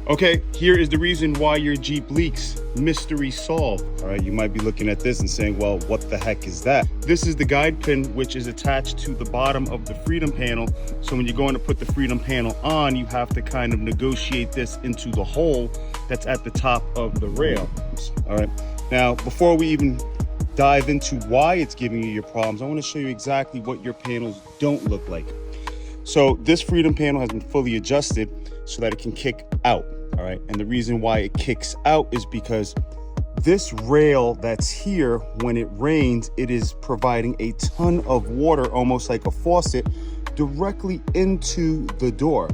Okay, here is the reason why your Jeep leaks. Mystery solved. All right, you might be looking at this and saying, well, what the heck is that? This is the guide pin, which is attached to the bottom of the freedom panel. So when you're going to put the freedom panel on, you have to kind of negotiate this into the hole that's at the top of the rail. All right, now before we even dive into why it's giving you your problems, I want to show you exactly what your panels don't look like. So this freedom panel has been fully adjusted so that it can kick out. All right, and the reason why it kicks out is because this rail that's here, when it rains, it is providing a ton of water, almost like a faucet, directly into the door.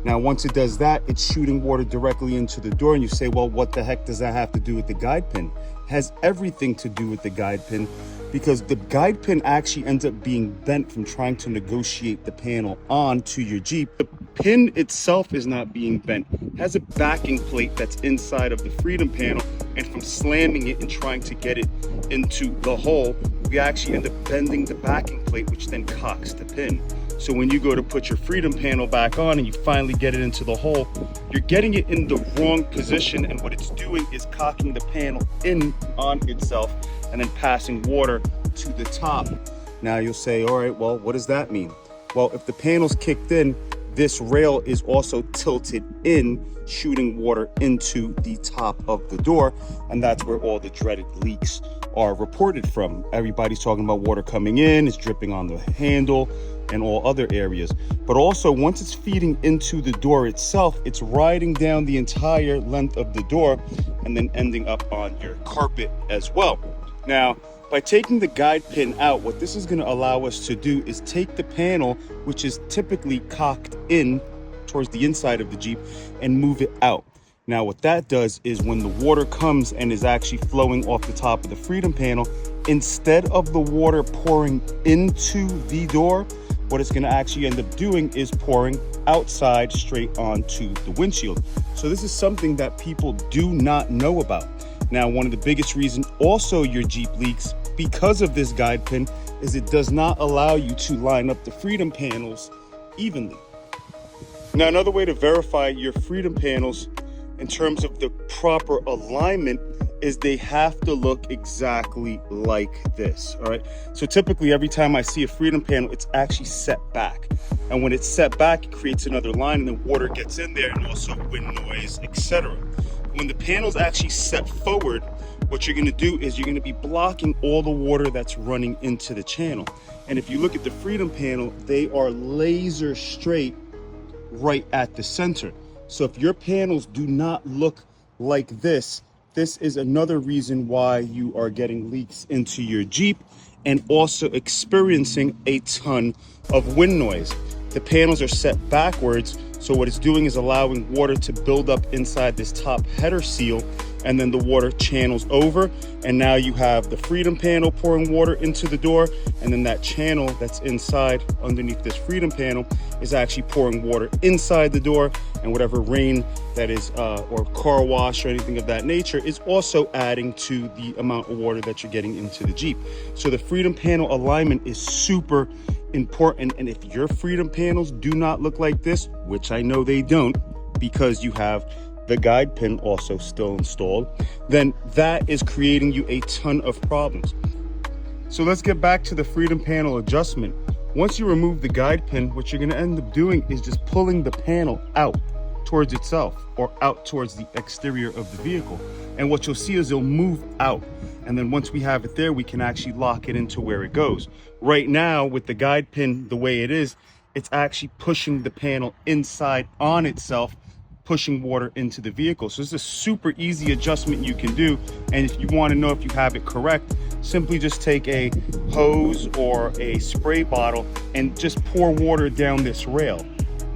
Now, once it does that, it's shooting water directly into the door, and you say, well, what the heck does that have to do with the guide pin? It has everything to do with the guide pin, because the guide pin actually ends up being bent from trying to negotiate the panel onto your Jeep. The pin itself is not being bent. It has a backing plate that's inside of the freedom panel, and from slamming it and trying to get it into the hole, we actually end up bending the backing plate, which then cocks the pin. So when you go to put your freedom panel back on and you finally get it into the hole, you're getting it in the wrong position, and what it's doing is cocking the panel in on itself and then passing water to the top. Now you'll say, all right, well, what does that mean? Well, if the panel's kicked in, this rail is also tilted in, shooting water into the top of the door, and that's where all the dreaded leaks are reported from. Everybody's talking about water coming in, it's dripping on the handle and all other areas. But also, once it's feeding into the door itself, it's riding down the entire length of the door and then ending up on your carpet as well. Now, by taking the guide pin out, what this is going to allow us to do is take the panel, which is typically cocked in towards the inside of the Jeep, and move it out. Now, what that does is when the water comes and is actually flowing off the top of the freedom panel, instead of the water pouring into the door, what it's going to actually end up doing is pouring outside straight onto the windshield. So this is something that people do not know about. Now, one of the biggest reasons also your Jeep leaks because of this guide pin is it does not allow you to line up the freedom panels evenly. Now, another way to verify your freedom panels in terms of the proper alignment is they have to look exactly like this. All right, so typically every time I see a freedom panel, it's actually set back, and when it's set back, it creates another line, and then water gets in there, and also wind noise, etc. When the panel's actually set forward, what you're going to do is you're going to be blocking all the water that's running into the channel. And if you look at the freedom panel, they are laser straight right at the center. So if your panels do not look like this is another reason why you are getting leaks into your Jeep and also experiencing a ton of wind noise. The panels are set backwards, so what it's doing is allowing water to build up inside this top header seal, and then the water channels over, and now you have the freedom panel pouring water into the door, and then that channel that's inside underneath this freedom panel is actually pouring water inside the door, and whatever rain that is or car wash or anything of that nature is also adding to the amount of water that you're getting into the Jeep. So the freedom panel alignment is super important, and if your freedom panels do not look like this, which I know they don't because you have the guide pin also still installed, then that is creating you a ton of problems. So let's get back to the freedom panel adjustment. Once you remove the guide pin, what you're going to end up doing is just pulling the panel out towards itself or out towards the exterior of the vehicle, and what you'll see is it'll move out, and then once we have it there, we can actually lock it into where it goes. Right now, with the guide pin the way it is, it's actually pushing the panel inside on itself, pushing water into the vehicle. So it's a super easy adjustment you can do, and if you want to know if you have it correct, simply just take a hose or a spray bottle and just pour water down this rail.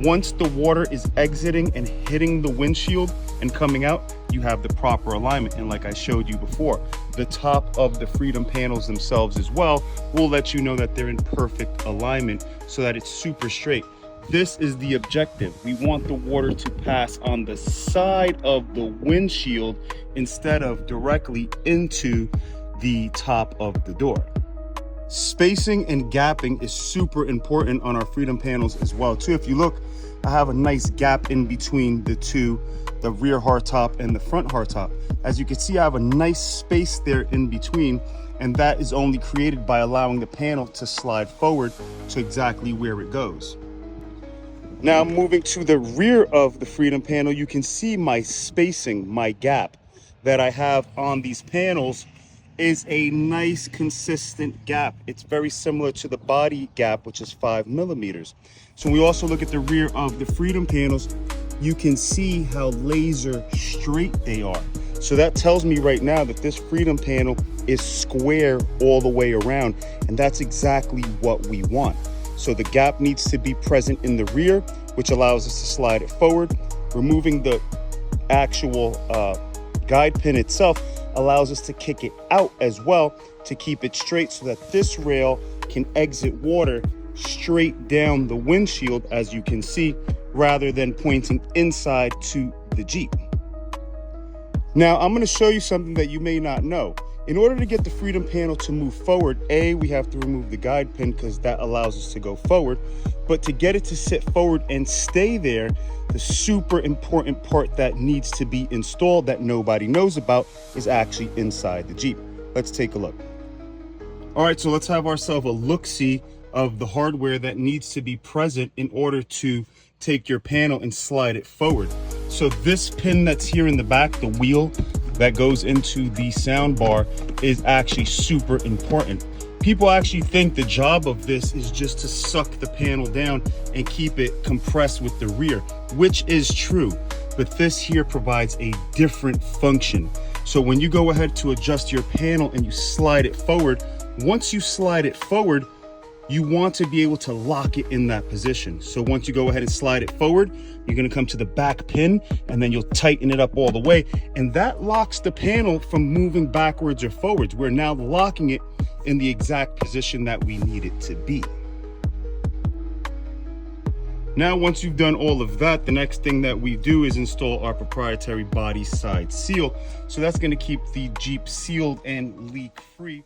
Once the water is exiting and hitting the windshield and coming out, you have the proper alignment. And like I showed you before, the top of the freedom panels themselves as well will let you know that they're in perfect alignment so that it's super straight. This is the objective. We want the water to pass on the side of the windshield instead of directly into the top of the door. Spacing and gapping is super important on our freedom panels as well too. If you look, I have a nice gap in between the two the rear hardtop and the front hardtop. As you can see, I have a nice space there in between, and that is only created by allowing the panel to slide forward to exactly where it goes. Now moving to the rear of the Freedom panel, you can see my spacing, my gap that I have on these panels is a nice consistent gap. It's very similar to the body gap, which is 5 millimeters. So when we also look at the rear of the Freedom panels, you can see how laser straight they are. So that tells me right now that this Freedom panel is square all the way around, and that's exactly what we want. So the gap needs to be present in the rear, which allows us to slide it forward. Removing the actual guide pin itself allows us to kick it out as well to keep it straight, so that this rail can exit water straight down the windshield, as you can see, rather than pointing inside to the Jeep. Now I'm going to show you something that you may not know. In order to get the Freedom panel to move forward, we have to remove the guide pin because that allows us to go forward. But to get it to sit forward and stay there, the super important part that needs to be installed that nobody knows about is actually inside the Jeep. Let's take a look. All right, so let's have ourselves a look-see of the hardware that needs to be present in order to take your panel and slide it forward. So this pin that's here in the back, the wheel that goes into the sound bar, is actually super important. People actually think the job of this is just to suck the panel down and keep it compressed with the rear, which is true, but this here provides a different function. So when you go ahead to adjust your panel and you slide it forward, once you slide it forward, you want to be able to lock it in that position. So once you go ahead and slide it forward, you're going to come to the back pin and then you'll tighten it up all the way. And that locks the panel from moving backwards or forwards. We're now locking it in the exact position that we need it to be. Now, once you've done all of that, the next thing that we do is install our proprietary body side seal. So that's going to keep the Jeep sealed and leak free.